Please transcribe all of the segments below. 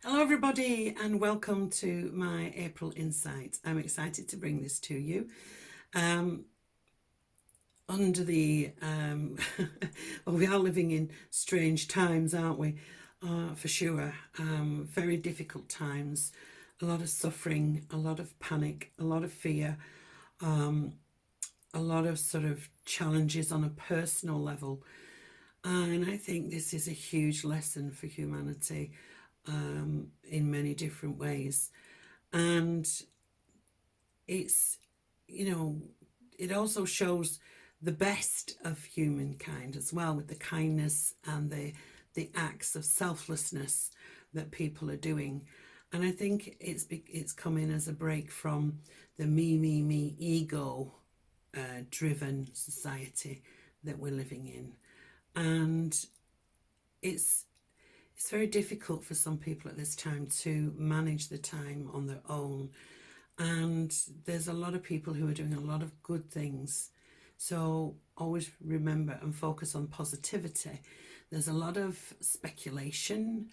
Hello, everybody, and welcome to my April Insight. I'm excited to bring this to you. Um, under the, well, we are living in strange times, aren't we? For sure. Very difficult times, a lot of suffering, a lot of panic, a lot of fear, a lot of sort of challenges on a personal level. And I think this is a huge lesson for humanity in many different ways. And it's, you know, it also shows the best of humankind as well, with the kindness and the acts of selflessness that people are doing. And I think it's come in as a break from the me ego driven society that we're living in. And it's it's very difficult for some people at this time to manage the time on their own. And there's a lot of people who are doing a lot of good things. So always remember and focus on positivity. There's a lot of speculation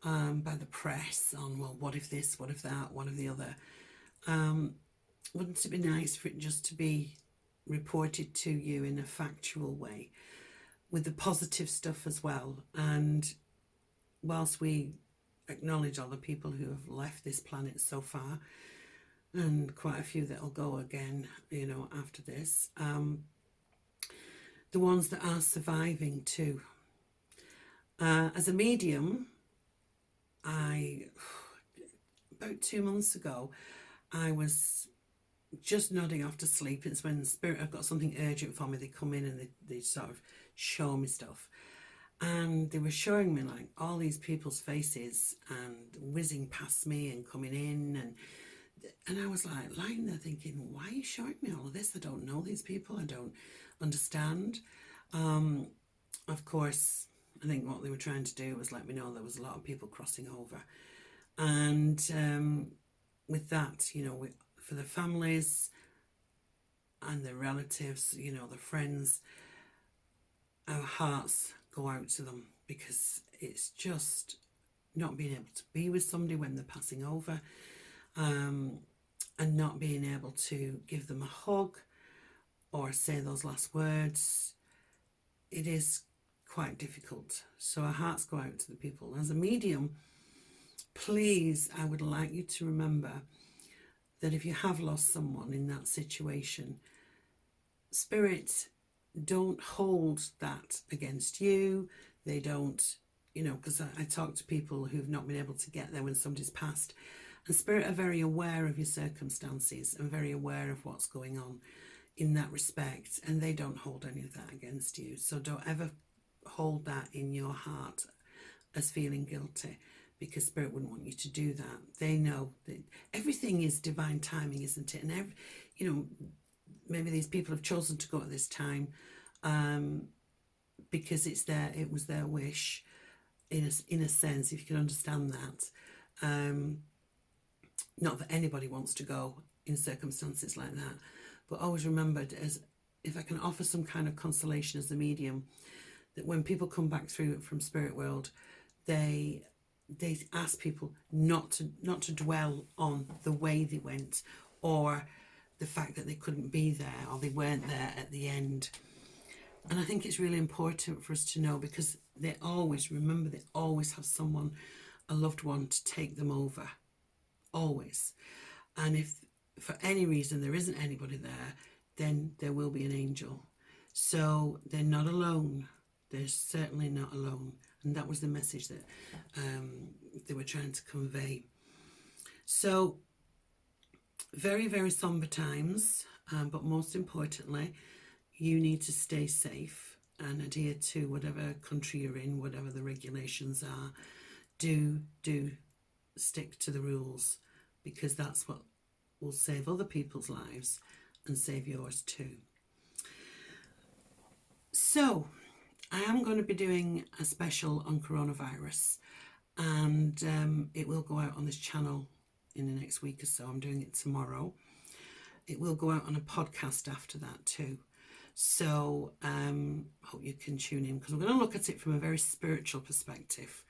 by the press on, well, what if this, what if that, what if the other. Wouldn't it be nice for it just to be reported to you in a factual way with the positive stuff as well? And whilst we acknowledge all the people who have left this planet so far, and quite a few that'll go again, after this, the ones that are surviving too. As a medium, I about 2 months ago, I was just nodding off to sleep. It's when Spirit have got something urgent for me. They come in and they sort of show me stuff. And they were showing me like all these people's faces and whizzing past me and coming in, and I was like lying there thinking, why are you showing me all of this? I don't know these people. I don't understand. Of course, I think what they were trying to do was let me know there was a lot of people crossing over. And with that, for the families and the relatives, the friends, our hearts go out to them, because it's just not being able to be with somebody when they're passing over, and not being able to give them a hug or say those last words. It is quite difficult. So our hearts go out to the people. As a medium, please, I would like you to remember that if you have lost someone in that situation, Spirit don't hold that against you. They don't, because I talk to people who've not been able to get there when somebody's passed, and Spirit are very aware of your circumstances and very aware of what's going on in that respect, and they don't hold any of that against you. So don't ever hold that in your heart as feeling guilty, because Spirit wouldn't want you to do that. They know that everything is divine timing, isn't it? And maybe these people have chosen to go at this time because it was their wish, in a sense, if you can understand that. Not that anybody wants to go in circumstances like that, but always remembered, as if I can offer some kind of consolation as a medium, that when people come back through from spirit world, they ask people not to dwell on the way they went, or the fact that they couldn't be there or they weren't there at the end. And I think it's really important for us to know, because they always have someone, a loved one, to take them over. Always. And if for any reason there isn't anybody there, then there will be an angel. So they're not alone. They're certainly not alone. And that was the message that they were trying to convey. So very, very somber times, but most importantly, you need to stay safe and adhere to whatever country you're in, whatever the regulations are. Do stick to the rules, because that's what will save other people's lives and save yours too. So I am going to be doing a special on coronavirus, and it will go out on this channel in the next week or so. I'm doing it tomorrow. It will go out on a podcast after that too. So hope you can tune in, because we're going to look at it from a very spiritual perspective.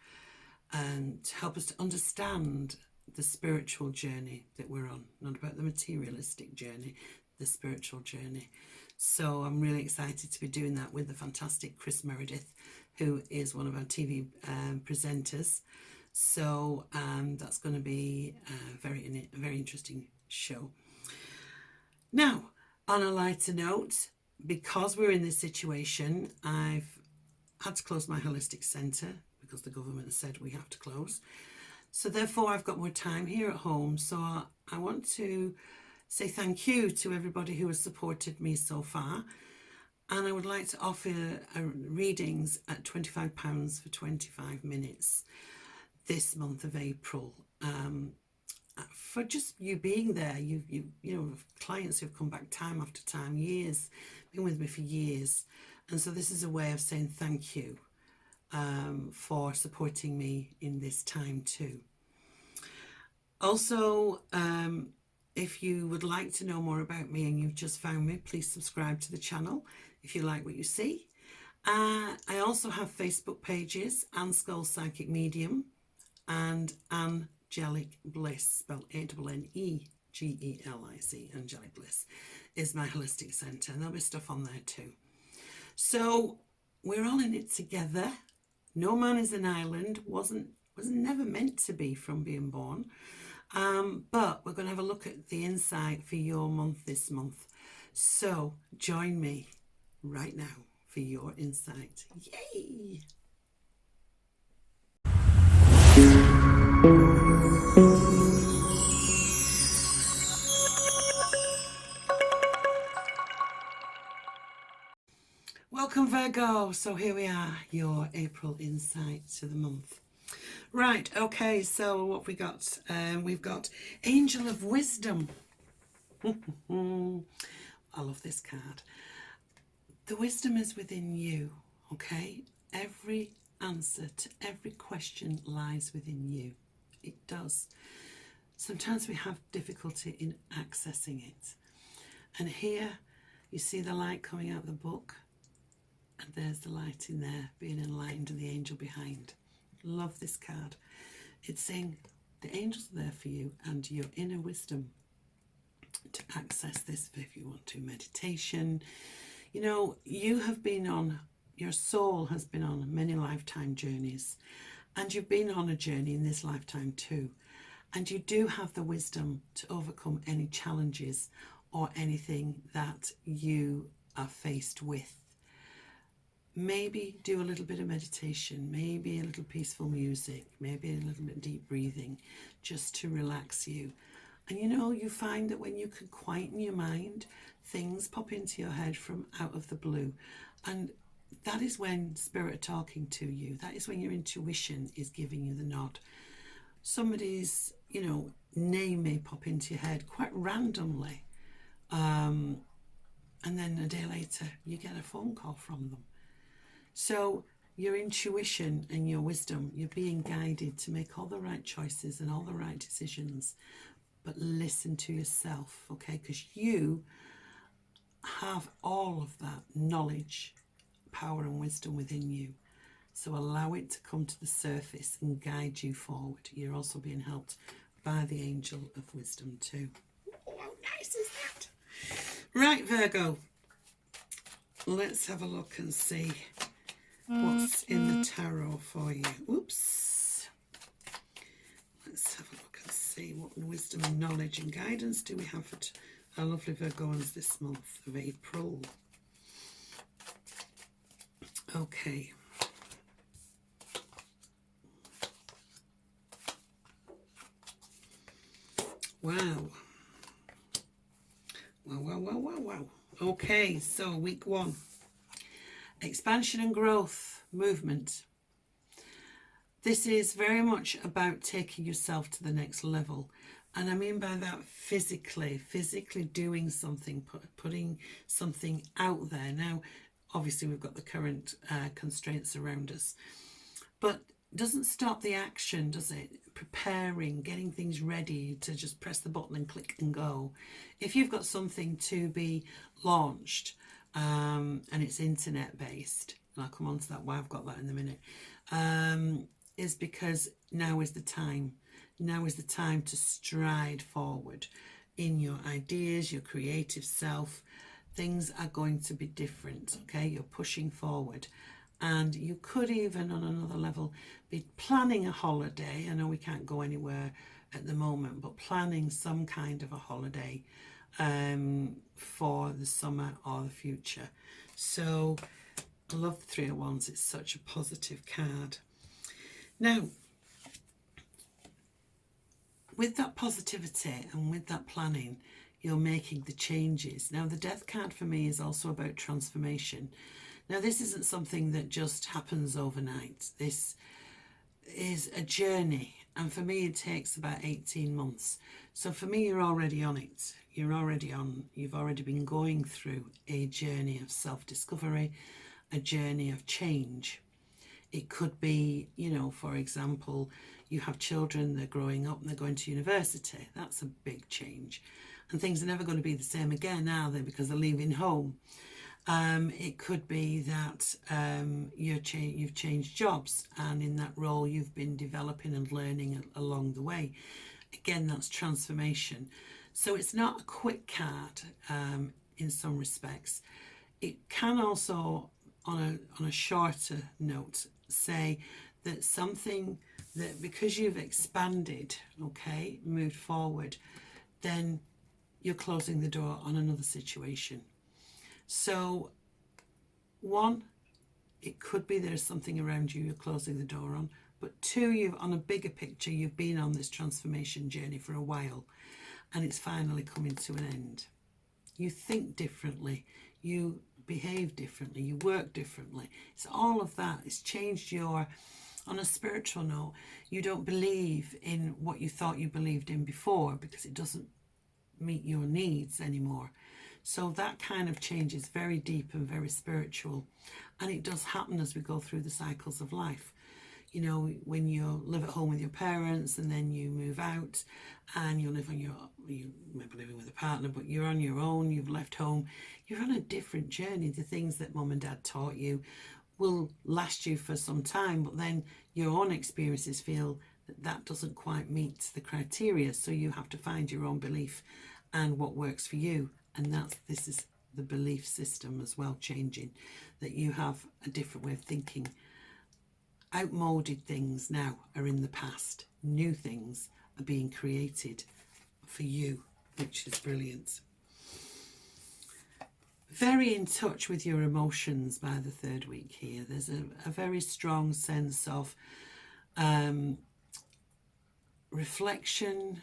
and to help us to understand the spiritual journey that we're on, not about the materialistic journey, the spiritual journey. So I'm really excited to be doing that with the fantastic Chris Meredith, who is one of our TV presenters. So that's going to be a very interesting show. Now, on a lighter note, because we're in this situation, I've had to close my holistic centre because the government said we have to close. So therefore, I've got more time here at home. So I want to say thank you to everybody who has supported me so far. And I would like to offer readings at £25 for 25 minutes this month of April. For just you being there, you know, clients who've come back time after time, years, been with me for years. And so this is a way of saying thank you for supporting me in this time too. Also, if you would like to know more about me and you've just found me, please subscribe to the channel if you like what you see. I also have Facebook pages, Anne Skull Psychic Medium and Angelic Bliss, spelled Annegeelic, Angelic Bliss is my holistic centre, and there'll be stuff on there too. So we're all in it together. No man is an island, was never meant to be from being born. But we're going to have a look at the insight for your month this month. So join me right now for your insight. Yay! Welcome, Virgo. So here we are, your April insight to the month. Right, okay, so what we got? We've got Angel of Wisdom. I love this card. The wisdom is within you, okay? Every answer to every question lies within you. It does. Sometimes we have difficulty in accessing it. And here you see the light coming out of the book, and there's the light in there being enlightened and the angel behind. Love this card. It's saying the angels are there for you and your inner wisdom to access this if you want to. Meditation. You know, you have been on, your soul has been on many lifetime journeys, and you've been on a journey in this lifetime too. And you do have the wisdom to overcome any challenges or anything that you are faced with. Maybe do a little bit of meditation, maybe a little peaceful music, maybe a little bit deep breathing, just to relax you. And you know, you find that when you can quieten your mind, things pop into your head from out of the blue. And that is when spirit are talking to you. That is when your intuition is giving you the nod. Somebody's, you know, name may pop into your head quite randomly. And then a day later, you get a phone call from them. So your intuition and your wisdom, you're being guided to make all the right choices and all the right decisions, but listen to yourself, okay? Because you have all of that knowledge, power and wisdom within you. So allow it to come to the surface and guide you forward. You're also being helped by the angel of wisdom too. Oh, how nice is that? Right, Virgo. Let's have a look and see what's in the tarot for you. Oops. Let's have a look and see what wisdom and knowledge and guidance do we have for our lovely Virgoans this month of April. Okay. Wow. Wow. Okay, so week 1. Expansion and growth, movement. This is very much about taking yourself to the next level. And I mean by that physically doing something, putting something out there. Now, obviously we've got the current constraints around us, but doesn't stop the action, does it? Preparing, getting things ready to just press the button and click and go. If you've got something to be launched, and it's internet based, and I'll come on to that, why I've got that in a minute, is because now is the time. Now is the time to stride forward in your ideas, your creative self. Things are going to be different, okay? You're pushing forward. And you could even, on another level, be planning a holiday. I know we can't go anywhere at the moment, but planning some kind of a holiday for the summer or the future. So I love the Three of Wands. It's such a positive card. Now, with that positivity and with that planning, you're making the changes. Now, the Death card for me is also about transformation. Now, this isn't something that just happens overnight. This is a journey. And for me, it takes about 18 months. So for me, you're already on it. You've already been going through a journey of self-discovery, a journey of change. It could be, you know, for example, you have children, they're growing up and they're going to university. That's a big change. And things are never going to be the same again, are they? Because they're leaving home. It could be that you've changed jobs, and in that role you've been developing and learning along the way. Again, that's transformation. So it's not a quick card in some respects. It can also, on a shorter note, say that something that because you've expanded, okay, moved forward, then you're closing the door on another situation. So, one, it could be there's something around you you're closing the door on. But two, you've on a bigger picture, you've been on this transformation journey for a while and it's finally coming to an end. You think differently, you behave differently, you work differently. It's all of that. It's changed your, on a spiritual note, you don't believe in what you thought you believed in before because it doesn't meet your needs anymore. So that kind of change is very deep and very spiritual. And it does happen as we go through the cycles of life. You know, when you live at home with your parents and then you move out and you live on you might be living with a partner, but you're on your own, you've left home, you're on a different journey. The things that mum and dad taught you will last you for some time, but then your own experiences feel that that doesn't quite meet the criteria. So you have to find your own belief and what works for you. And this is the belief system as well changing, that you have a different way of thinking. Outmoded things now are in the past. New things are being created for you, which is brilliant. Very in touch with your emotions by the third week here. There's a very strong sense of reflection,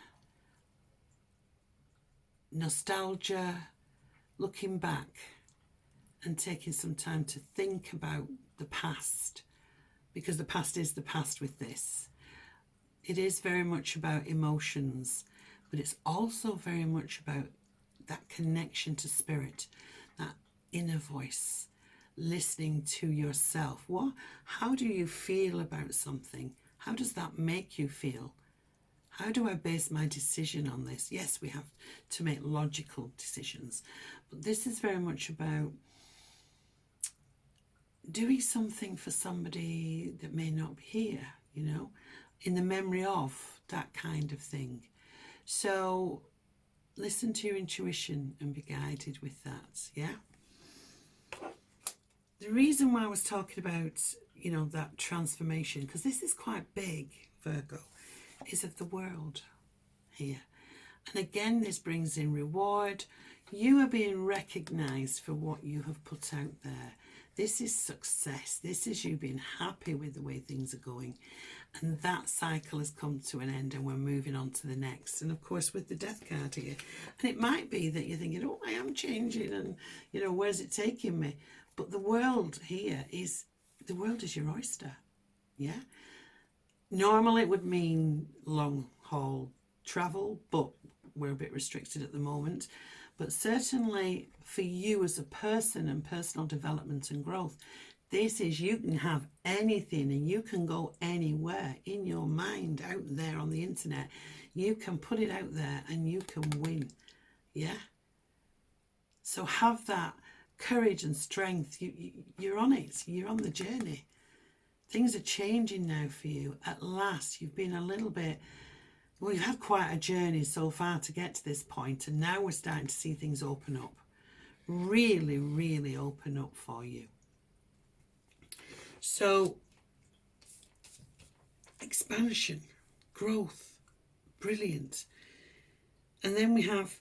nostalgia, looking back and taking some time to think about the past, because the past is the past with this. It is very much about emotions, but it's also very much about that connection to spirit, that inner voice, listening to yourself. How do you feel about something? How does that make you feel? How do I base my decision on this? Yes, we have to make logical decisions, but this is very much about doing something for somebody that may not be here, you know, in the memory of that kind of thing. So listen to your intuition and be guided with that, yeah? The reason why I was talking about, you know, that transformation, because this is quite big, Virgo, is of the world here. And again, this brings in reward. You are being recognised for what you have put out there. This is success. This is you being happy with the way things are going. And that cycle has come to an end and we're moving on to the next. And of course, with the Death card here, and it might be that you're thinking, oh, I am changing and, you know, where's it taking me? But the world here is, the world is your oyster, yeah? Normally it would mean long haul travel, but we're a bit restricted at the moment. But certainly for you as a person and personal development and growth, this is, you can have anything and you can go anywhere in your mind out there on the internet. You can put it out there and you can win, yeah? So have that courage and strength. You're on it. You're on the journey. things are changing now for you. At last, you've been a little bit, well, you've had quite a journey so far to get to this point, and now we're starting to see things open up. Really, really open up for you. So, expansion, growth, brilliant. And then we have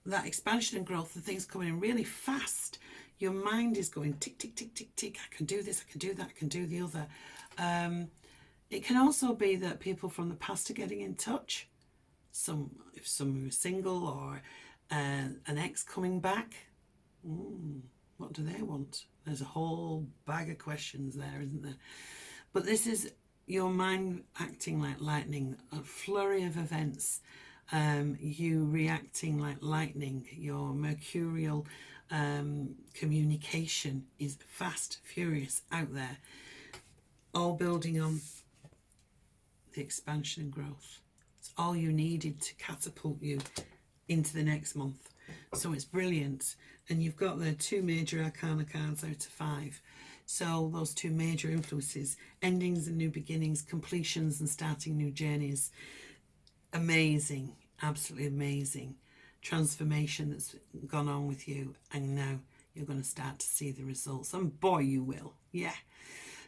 that expansion and growth, the things coming in really fast. Your mind is going tick, tick, tick, tick, tick. I can do this, I can do that, I can do the other. It can also be that people from the past are getting in touch. If some are single, or an ex coming back. What do they want? There's a whole bag of questions there, isn't there? But this is your mind acting like lightning, a flurry of events. You reacting like lightning. Your mercurial communication is fast, furious out there, all building on the expansion and growth. It's all you needed to catapult you into the next month. So it's brilliant. And you've got the 2 major arcana cards out of 5. So those 2 major influences, endings and new beginnings, completions and starting new journeys. Amazing, absolutely amazing transformation that's gone on with you, and now you're going to start to see the results, and boy, you will. Yeah.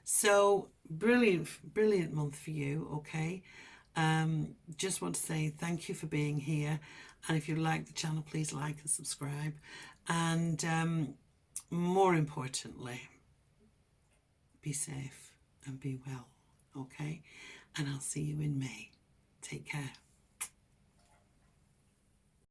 So brilliant month for you. Okay. Just want to say thank you for being here, and if you like the channel, please like and subscribe, and more importantly, be safe and be well. Okay, and I'll see you in May. Take care.